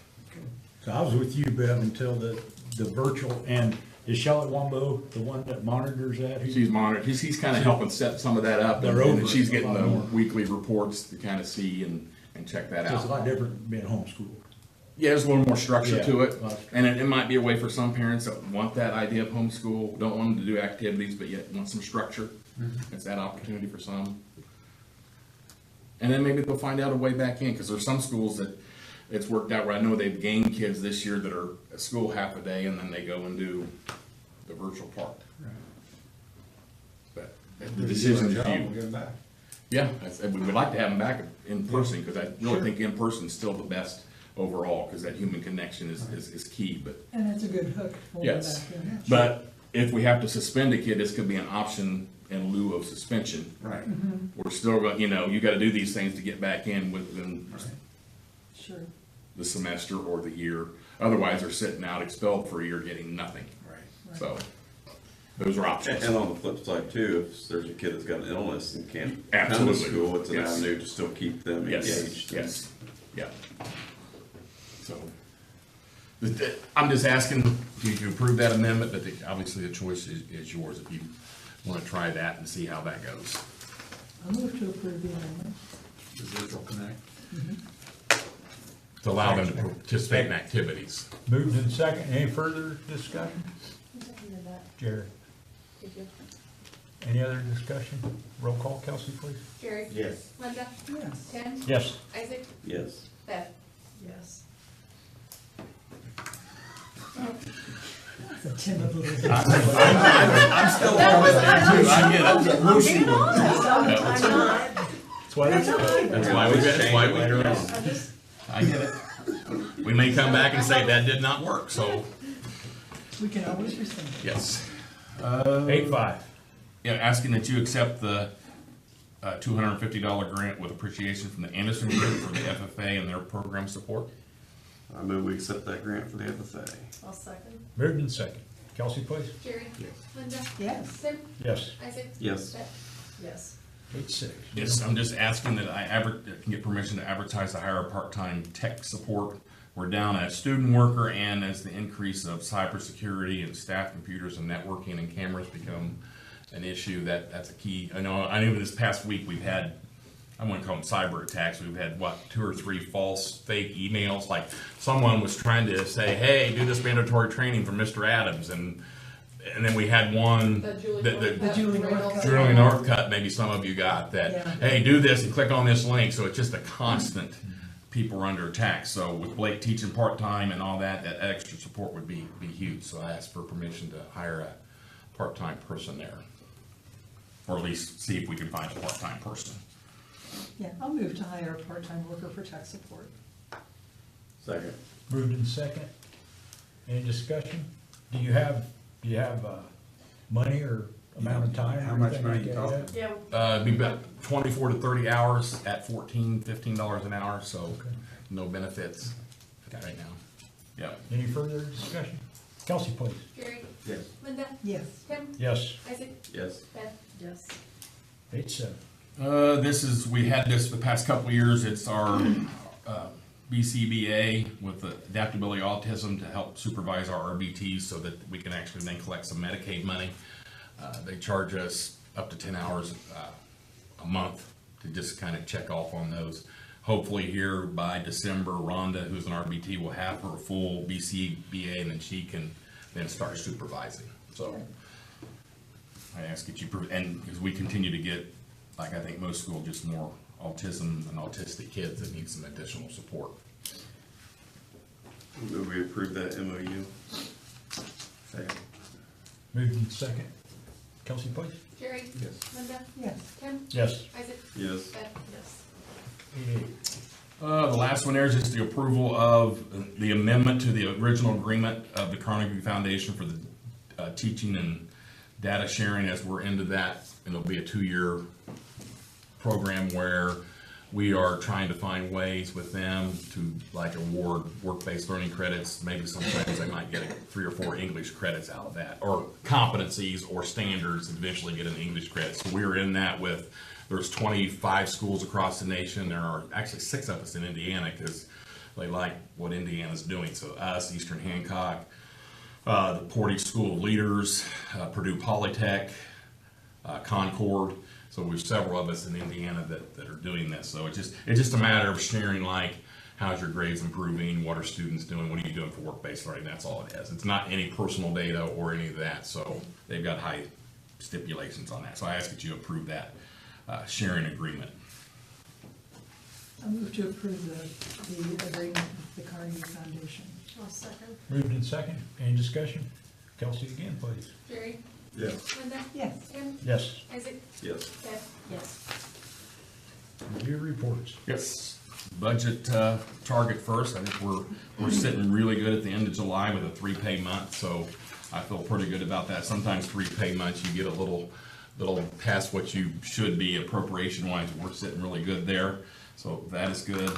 B: So I was with you, Bev, until the virtual, and is Charlotte Wambo the one that monitors that?
D: He's monitored, he's kind of helping set some of that up,
B: They're
D: and
B: over
D: she's
B: it a
D: getting
B: lot
D: the
B: more.
D: weekly reports to kind of see and check that
B: So it's a lot
D: out.
B: different being homeschooled.
D: Yeah, there's a little more structure
B: Yeah,
D: to it,
B: lots of
D: and it might be a way for some parents that want that idea of homeschool, don't want them to do activities, but yet want some structure. It's that opportunity for some. And then maybe they'll find out a way back in, because there's some schools that it's worked out where I know they've gained kids this year that are at school half a day, and then they go and do the virtual part. But the decision is
H: We'll
D: you.
H: get them back.
D: Yeah, we would like to have them back in person, because I really think in person is still the best overall, because that human connection is key, but,
C: And it's a good hook for them
D: yes.
C: back in.
D: But if we have to suspend a kid, this could be an option in lieu of suspension.
H: Right.
D: We're still going, you gotta do these things to get back in within
C: Sure.
D: the semester or the year. Otherwise, they're sitting out expelled for a year getting nothing.
H: Right.
D: So, those are options.
E: And on the flip side too, if there's a kid that's got an illness and can't come to
D: Absolutely.
E: school, it's an
D: Yes.
E: avenue to still keep them
D: Yes,
E: engaged.
D: yes, yeah. So, I'm just asking you to approve that amendment, but obviously the choice is yours if you want to try that and see how that goes.
C: I move to approve the amendment.
H: The virtual connect.
D: To allow them to participate in activities.
B: Moved in second. Any further discussion? Jerry,
F: Thank you.
B: any other discussion? Roll call, Kelsey, please.
K: Jerry?
H: Yes.
K: Linda?
C: Yes.
K: Ken?
B: Yes.
K: Isaac?
E: Yes.
K: Beth?
F: Yes.
C: That's a timid little.
D: I'm still on with that too, I get it.
F: I'm being honest, I'm not.
B: That's why
F: That's okay.
D: That's why we do it.
F: I just,
D: I get it. We may come back and say that did not work, so,
C: We can always rescind it.
D: yes.
B: 8-5.
D: Yeah, asking that you accept the $250 grant with appreciation from the Anderson Group for the FFA and their program support.
E: I move we accept that grant for the FFA.
F: I'll second.
B: Moved in second. Kelsey, please.
K: Jerry? Linda?
C: Yes.
K: Tim?
B: Yes.
K: Isaac?
E: Yes.
K: Beth?
F: Yes.
B: 8-6.
D: Yes, I'm just asking that I can get permission to advertise to hire a part-time tech support. We're down as student worker, and as the increase of cybersecurity and staff computers and networking and cameras become an issue, that's a key. I know this past week we've had, I wouldn't call them cyber attacks, we've had, 2 or 3 false, fake emails, like someone was trying to say, hey, do this mandatory training from Mr. Adams, and then we had one,
K: The Julie
C: The Julie Northcutt.
D: Julie Northcutt, maybe some of you got that,
C: Yeah.
D: hey, do this and click on this link, so it's just a constant, people are under attack. So with Blake teaching part-time and all that, that extra support would be huge, so I asked for permission to hire a part-time person there. Or at least see if we can find a part-time person.
C: Yeah, I'll move to hire a part-time worker for tech support.
E: Second.
B: Moved in second. Any discussion? Do you have money or amount of time? or
H: How much
B: anything
H: money
B: like
H: you
B: that
H: talking?
B: yet?
F: Yeah,
D: It'd be about 24 to 30 hours at $15 an hour, so no benefits right now. Yeah.
B: Any further discussion? Kelsey, please.
K: Jerry?
E: Yes.
K: Linda,
C: Yes.
K: Tim,
B: Yes.
K: Isaac,
E: Yes.
K: Beth.
C: Yes.
B: Page 7.
D: We had this the past couple of years. It's our BCBA with the adaptability autism to help supervise our RBTs so that we can actually then collect some Medicaid money. They charge us up to 10 hours a month to just kind of check off on those. Hopefully here by December, Rhonda, who's an RBT, will have her full BCBA and then she can then start supervising. So I ask that you, and because we continue to get, like I think most schools, just more autism and autistic kids that need some additional support.
E: Move we approve that MOU. Second.
B: Moved in second. Kelsey, please.
K: Jerry.
E: Yes.
K: Linda,
C: Yes.
K: Tim,
B: Yes.
K: Isaac,
E: Yes.
K: Beth.
F: Yes.
B: 8A.
D: The last one there is just the approval of the amendment to the original agreement of the Carnegie Foundation for the teaching and data sharing as we're into that. And it'll be a 2-year program where we are trying to find ways with them to like award work-based learning credits. Maybe sometimes they might get 3 or 4 English credits out of that, or competencies or standards and eventually get an English credit. So we're in that with, there's 25 schools across the nation. There are actually 6 of us in Indiana because they like what Indiana's doing. So us, Eastern Hancock, the Portage School of Leaders, Purdue Polytech, Concord. So we've several of us in Indiana that are doing this. So it's just a matter of sharing, like, how's your grades improving? What are students doing? What are you doing for work-based learning? That's all it is. It's not any personal data or any of that. So they've got high stipulations on that. So I ask that you approve that sharing agreement.
C: I move to approve the agreement with the Carnegie Foundation.
F: I'll second.
B: Moved in second. Any discussion? Kelsey again, please.
K: Jerry.
E: Yes.
K: Linda,
C: Yes.
K: Tim,
B: Yes.
K: Isaac,
E: Yes.
K: Beth.
F: Yes.
B: Review reports.
D: Yes. Budget target first. I think we're sitting really good at the end of July with a 3-pay month, so I feel pretty good about that. Sometimes 3-pay months you get a little past what you should be appropriation wise. We're sitting really good there, so that is good.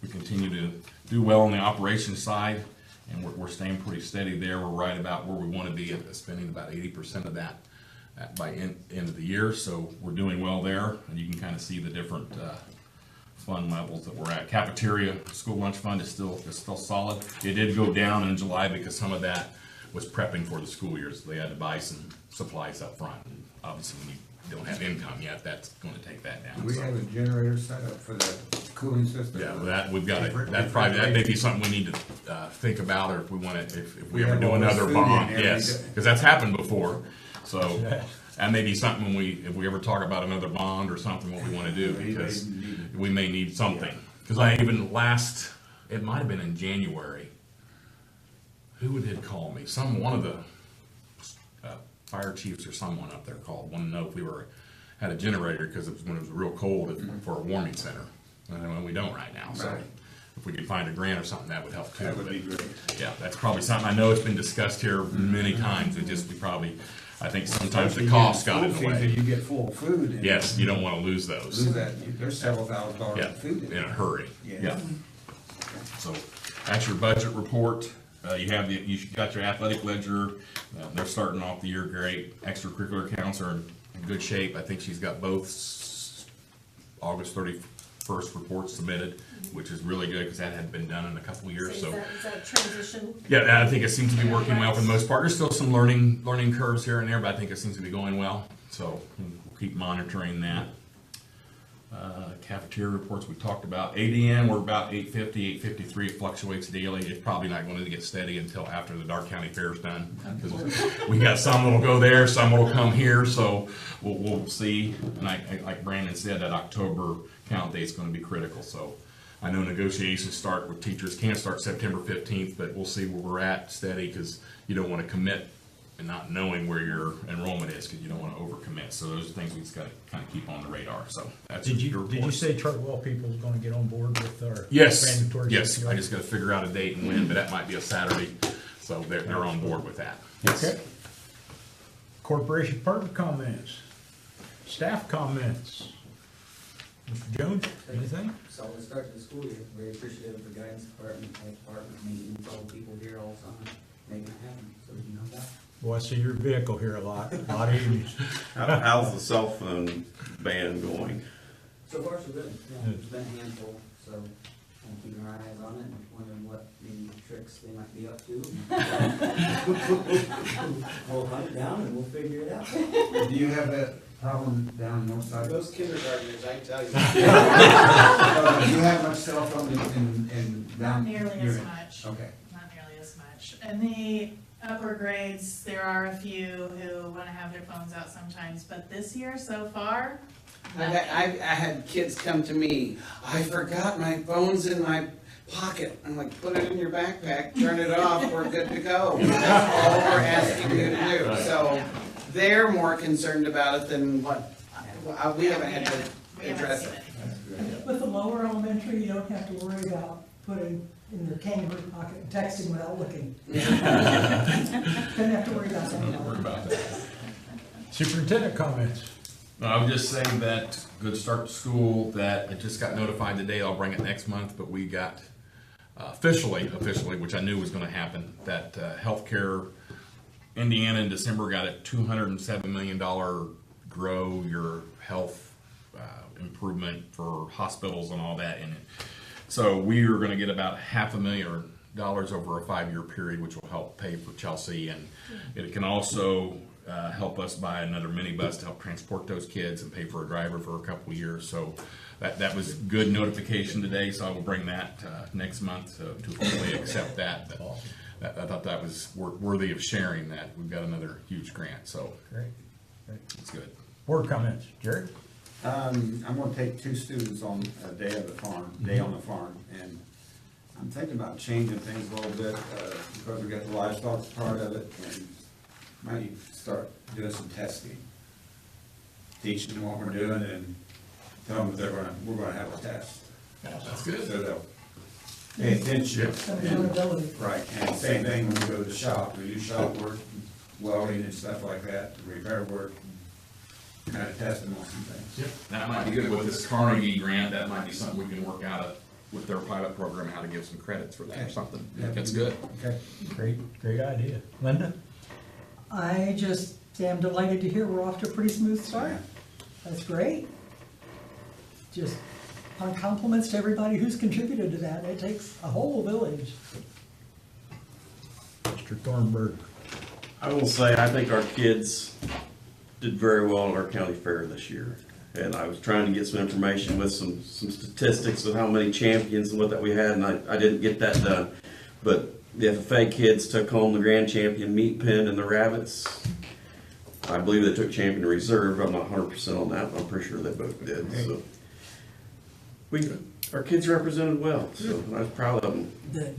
D: We continue to do well on the operations side, and we're staying pretty steady there. We're right about where we want to be at spending about 80% of that by end of the year, so we're doing well there, and you can kind of see the different fund levels that we're at. Cafeteria school lunch fund is still solid. It did go down in July because some of that was prepping for the school year, so they had to buy some supplies up front. And obviously, when you don't have income yet, that's going to take that down.
L: We
D: So,
L: have a generator set up for the cooling system.
D: yeah, that we've got to. That may be something we need to think about, or if we want to, if we ever do another bond. Yes, because that's happened before. So that may be something if we ever talk about another bond or something, what we want to do, because we may need something. Because it might have been in January. Who had called me? One of the fire chiefs or someone up there called, wanted to know if we had a generator because when it was real cold for a warming center. And we don't right now. So if we could find a grant or something, that would help too.
E: That would be great.
D: Yeah, that's probably something. I know it's been discussed here many times. I think sometimes the cost got in the way.
L: You get full of food. and
D: Yes, you don't want to lose those.
L: Lose that, there's several $1,000s of food
D: In a hurry.
L: Yeah.
D: Yeah. So that's your budget report. You got your athletic ledger. They're starting off the year great. Extracurricular accounts are in good shape. I think she's got both August 31st reports submitted, which is really good because that hadn't been done in a couple of years.
F: So is that a transition?
D: Yeah, I think it seems to be working well for the most part. There's still some learning curves here and there, but I think it seems to be going well. So we'll keep monitoring that. Cafeteria reports we talked about. ADN, we're about 850, 853. It fluctuates daily. It's probably not going to get steady until after the Dark County Fair is done. Because we got some that'll go there, some that'll come here. So we'll see. And like Brandon said, that October count date is going to be critical. So I know negotiations start with teachers can't start September 15th, but we'll see where we're at steady because you don't want to commit and not knowing where your enrollment is because you don't want to overcommit. So those are things we just got to kind of keep on the radar. So that's
B: Did
D: your
B: you
D: report.
B: say Chartwell people is gonna get on board with our
D: Yes,
B: mandatory?
D: yes.
B: CPR?
D: I just got to figure out a date and when, but that might be a Saturday. So they're on board with that. Yes.
B: Okay. Corporation partner comments, staff comments. Mr. Jones, anything?
M: Solid start to the school year. Very appreciative of the guidance department, health department, meetings, all the people here all the time, making it happen. So
B: Boy, I see your vehicle here a lot of evenings.
E: How's the cell phone ban going?
K: So far, so good. Yeah, it's been a handful, so I'm keeping our eyes on it and wondering what the tricks they might be up to. We'll hunt it down and we'll figure it out.
L: Do you have that problem down north side?
A: Those kindergartners, I tell you.
L: Do you have much cell phone in
J: Not
L: down?
J: nearly
L: your
J: as
L: end?
J: much.
L: Okay.
J: Not nearly as much. In the upper grades, there are a few who want to have their phones out sometimes, but this year so far,
A: I had kids come to me, I forgot my phone's in my pocket. I'm like, put it in your backpack, turn it off, we're good to go. That's all we're asking you to do. So they're more concerned about it than what, we haven't had to
J: we haven't
A: address
J: seen
A: it.
J: it.
C: With the lower elementary, you don't have to worry about putting in your kangaroo pocket and texting without looking. Don't have to worry about
D: Don't worry
C: that.
D: about that.
B: Superintendent comments.
D: No, I would just say that good start to school, that I just got notified today, I'll bring it next month, but we got officially, which I knew was gonna happen, that healthcare, Indiana in December got a $207 million grow your health improvement for hospitals and all that in it. So we are gonna get about $500,000 over a 5-year period, which will help pay for Chelsea, and it can also help us buy another minibus to help transport those kids and pay for a driver for a couple of years. So that was good notification today, so I will bring that next month to hopefully accept that. But I thought that was worthy of sharing, that we've got another huge grant, so
B: Great.
D: it's good.
B: Board comments. Jared?
H: I'm gonna take 2 students on a day on the farm, and I'm thinking about changing things a little bit, because we got the livestock part of it, and might start doing some testing. Teach them what we're doing and tell them that we're gonna have a test.
D: That's good.
H: So they'll pay attention.
C: Some accountability.
H: Right, and same thing when we go to the shop, we do shop work, welding and stuff like that, repair work, kind of test them on some things.
D: That might be good with this Carnegie grant, that might be something we can work out with their pilot program, how to give some credits for that or something. That's good.
H: Okay.
B: Great idea. Linda?
C: I just am delighted to hear we're off to a pretty smooth start. That's great. Just compliments to everybody who's contributed to that. It takes a whole village.
B: Mr. Thornburg?
E: I will say, I think our kids did very well at our county fair this year. And I was trying to get some information with some statistics of how many champions and what that we had, and I didn't get that done. But the FFA kids took home the grand champion meat pen and the rabbits. I believe they took champion reserve. I'm not 100% on that, but I'm pretty sure they both did. So our kids represented well, so I was proud of them.
C: Good.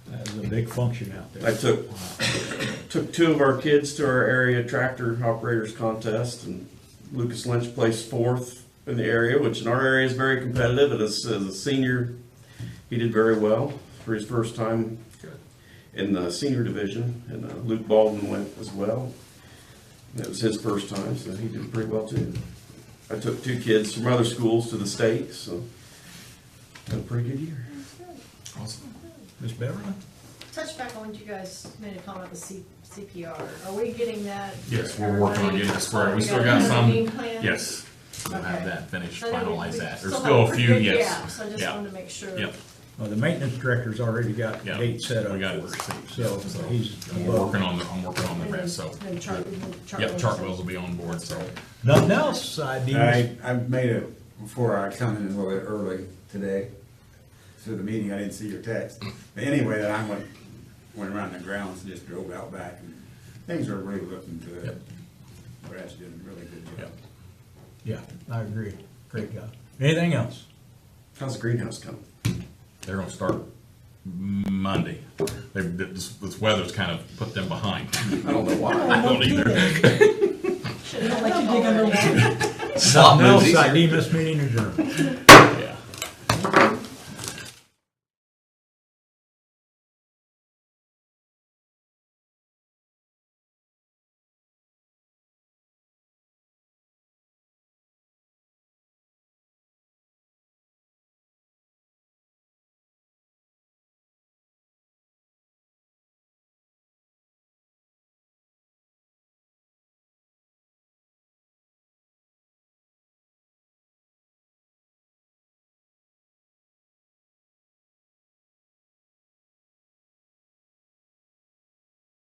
B: That was a big function out there.
E: I took 2 of our kids to our area tractor operators contest, and Lucas Lynch placed 4th in the area, which in our area is very competitive. And as a senior, he did very well for his first time in the senior division. And Luke Baldwin went as well. It was his first time, so he did pretty well too. I took 2 kids from other schools to the state, so had a pretty good year.
D: Awesome.
B: Ms. Beverly?
F: Touch back on what you guys made a comment with CPR. Are we getting that?
D: Yes, we're working on getting it squared. We still got some, yes, we'll have that finished, finalize that. There's still a few, yes.
F: Yeah, so I just wanted to make sure.
D: Yep.
B: Well, the maintenance director's already got the date set up.
D: We got it received.
B: So he's
D: I'm working on the rest, so.
F: Then chart.
D: Yep, Chartwell's will be on board, so.
B: Nothing else, I need.
H: I made it before I come in a little bit early today to the meeting. I didn't see your text. But anyway, I went around the grounds and just drove out back, and things are really looking good.
D: Yep.
H: Brad's doing a really good job.
B: Yeah, I agree. Great job. Anything else?
E: How's the greenhouse coming?
D: They're gonna start Monday. This weather's kind of put them behind.
E: I don't know why.
D: I don't either.
C: They don't let you dig underwater.
B: Nothing else, I deem this meeting adjourned.